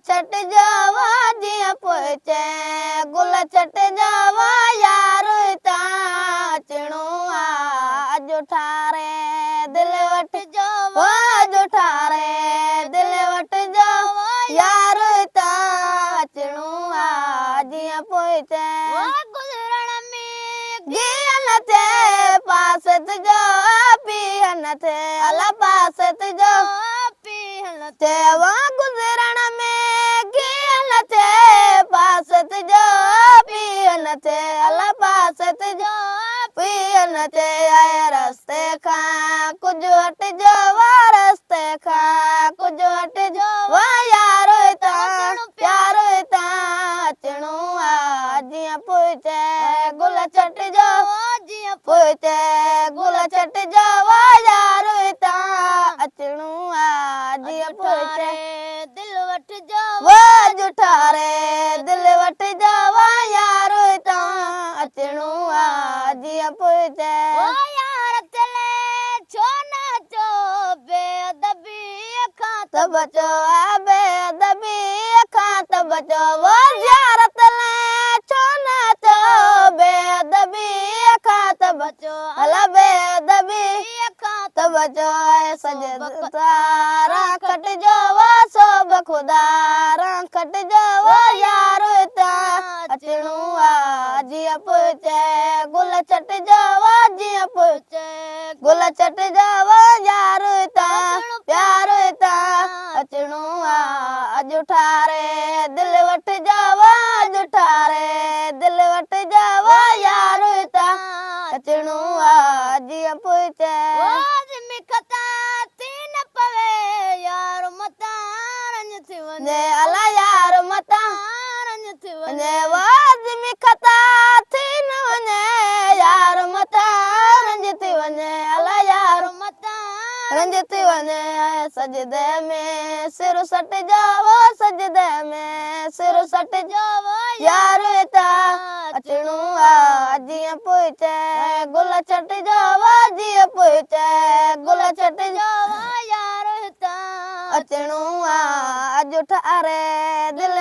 छट जावा जिया पोचे गुल छट जावा यार ता अचणो आज ठारे दिल वठ जावा आज ठारे दिल वठ जावा यार ता अचणो जिया पोचे गुजरण में गियन थे पास तुझो पियन थे अला पास तुझो पियन थे वो गुजरण में गियन थे पास तुझो पियन थे अला पास तुझो पियन थे आए रस्ते खा कुछ हट जावा रस्ते खा कुछ हट जावा यारो ता प्यारो ता अचणो जिया पोचे गुल छट जावा जिया पोचे गुल छट जावा यारो ता अचणो जिया पोचे दिल वठ जावा जुठारे दिल वठ जावा यारो ता अचणो जिया पोचे यार चले छो ना चो बेअदबी खात बचो बेअदबी खात बचो वो यार चले छो ना चो बेअदबी खात बचो अला बेअदबी खात बचो सजदारा कट जावा सब खुदारा कट जावा यारो ता अचणो जिया पोचे गुल छट जावा जिया पोचे गुल छट जावा यारो ता प्यारो ता अचणो अज ठारे दिल वठ जावा अज ठारे दिल वठ जावा यारो ता अचणो जिया पोचे तीन पवे यार मता रंज थी वने अला यार मता रंज थी वने वाज में खता थी न वने यार मता रंज थी वने अला यार मता रंज थी वने सजदे में सिर सट जावो सजदे में सिर सट जावो यार ता अचणो जिया पोचे गुल छट जावा जिया पोचे गुल छट जावा यार ता अचणो अज ठारे दिल